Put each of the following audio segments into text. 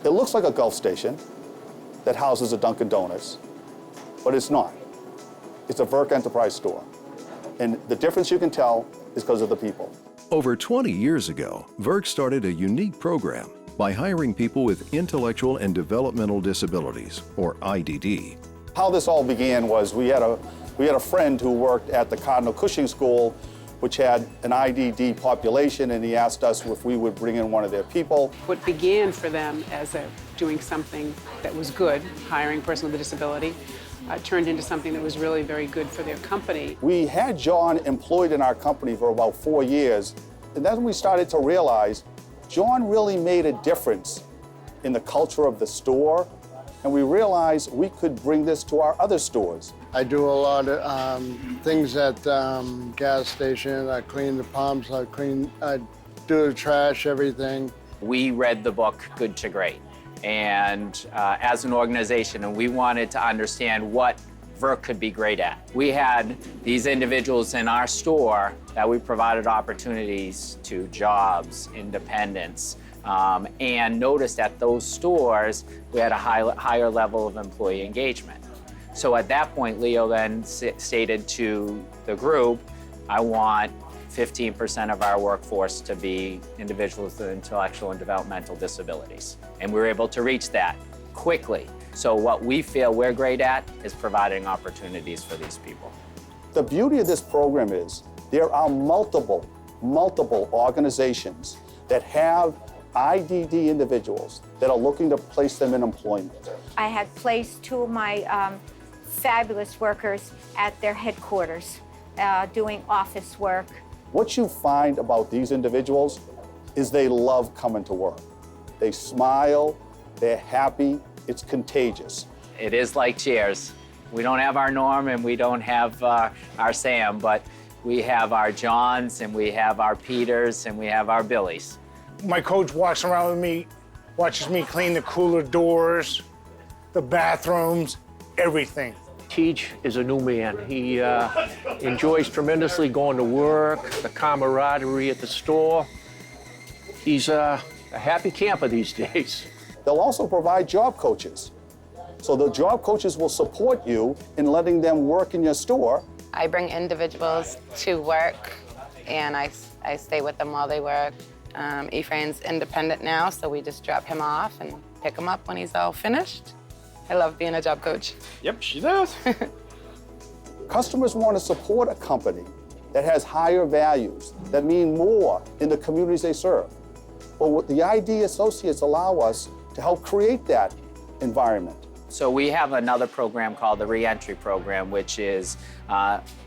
It looks like a Gulf station that houses a Dunkin' Donuts, but it's not. It's a VERC Enterprise store. And the difference you can tell is because of the people. Over 20 years ago, VERC started a unique program by hiring people with intellectual and developmental disabilities, or IDD. How this all began was we had a friend who worked at the Cardinal Cushing School, which had an IDD population, and he asked us if we would bring in one of their people. What began for them as doing something that was good, hiring a person with a disability, turned into something that was really very good for their company. We had John employed in our company for about 4 years, and then we started to realize John really made a difference in the culture of the store, and we realized we could bring this to our other stores. I do a lot of things at gas station. I clean the pumps, I do the trash, everything. We read the book Good to Great, and as an organization, and we wanted to understand what VERC could be great at. We had these individuals in our store that we provided opportunities to, jobs, independence, and noticed at those stores we had a higher level of employee engagement. So at that point, Leo then stated to the group, I want 15% of our workforce to be individuals with intellectual and developmental disabilities. And we were able to reach that quickly. So what we feel we're great at is providing opportunities for these people. The beauty of this program is there are multiple organizations that have IDD individuals that are looking to place them in employment. I had placed 2 of my fabulous workers at their headquarters doing office work. What you find about these individuals is they love coming to work. They smile, they're happy, it's contagious. It is like Cheers. We don't have our Norm and we don't have our Sam, but we have our Johns and we have our Peters and we have our Billies. My coach walks around with me, watches me clean the cooler doors, the bathrooms, everything. Teach is a new man. He enjoys tremendously going to work, the camaraderie at the store. He's a happy camper these days. They'll also provide job coaches. So the job coaches will support you in letting them work in your store. I bring individuals to work and I stay with them while they work. Ephraim's independent now, so we just drop him off and pick him up when he's all finished. I love being a job coach. Yep, she does. Customers want to support a company that has higher values, that mean more in the communities they serve. Well, what the ID associates allow us to help create that environment. So we have another program called the Reentry Program, which is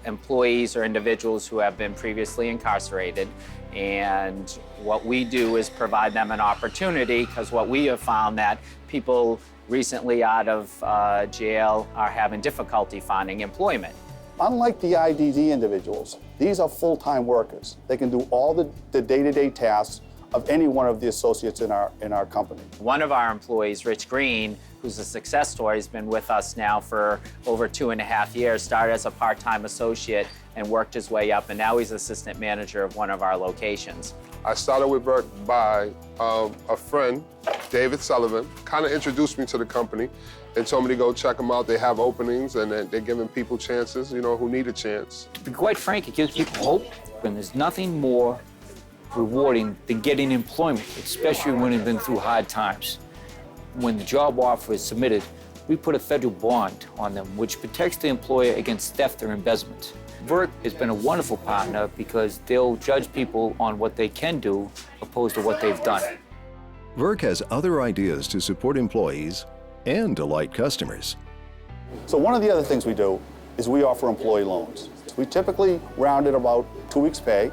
employees or individuals who have been previously incarcerated. And what we do is provide them an opportunity, because what we have found that people recently out of jail are having difficulty finding employment. Unlike the IDD individuals, these are full-time workers. They can do all the day-to-day tasks of any one of the associates in our company. One of our employees, Rich Green, who's a success story, has been with us now for over 2.5 years, started as a part-time associate and worked his way up, and now he's assistant manager of one of our locations. I started with VERC by a friend, David Sullivan, kind of introduced me to the company and told me to go check them out. They have openings and they're giving people chances, you know, who need a chance. To be quite frank, it gives people hope, and there's nothing more rewarding than getting employment, especially when you've been through hard times. When the job offer is submitted, we put a federal bond on them, which protects the employer against theft or embezzlement. VERC has been a wonderful partner because they'll judge people on what they can do opposed to what they've done. VERC has other ideas to support employees and delight customers. So one of the other things we do is we offer employee loans. We typically round it about 2 weeks' pay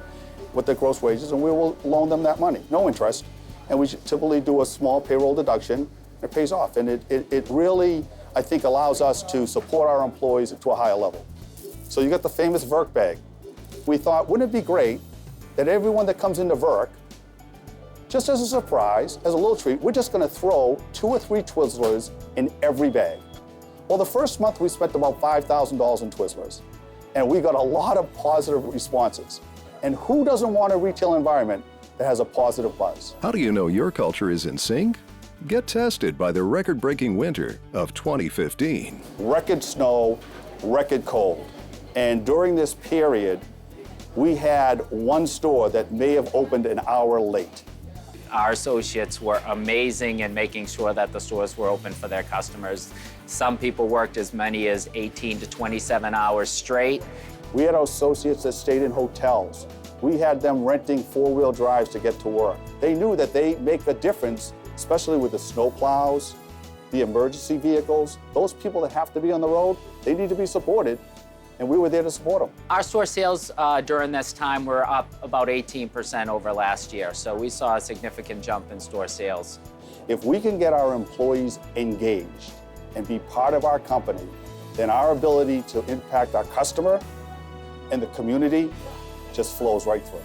with their gross wages, and we will loan them that money, no interest. And we typically do a small payroll deduction, and it pays off. And it really, I think, allows us to support our employees to a higher level. So you got the famous VERC bag. We thought, wouldn't it be great that everyone that comes into VERC, just as a surprise, as a little treat, we're just gonna throw 2 or 3 Twizzlers in every bag. Well, the first month we spent about $5,000 in Twizzlers, and we got a lot of positive responses. And who doesn't want a retail environment that has a positive buzz? How do you know your culture is in sync? Get tested by the record-breaking winter of 2015. Record snow, record cold. And during this period, we had one store that may have opened an hour late. Our associates were amazing in making sure that the stores were open for their customers. Some people worked as many as 18 to 27 hours straight. We had our associates that stayed in hotels. We had them renting four-wheel drives to get to work. They knew that they make a difference, especially with the snow plows, the emergency vehicles. Those people that have to be on the road, they need to be supported, and we were there to support them. Our store sales during this time were up about 18% over last year, so we saw a significant jump in store sales. If we can get our employees engaged and be part of our company, then our ability to impact our customer and the community just flows right through.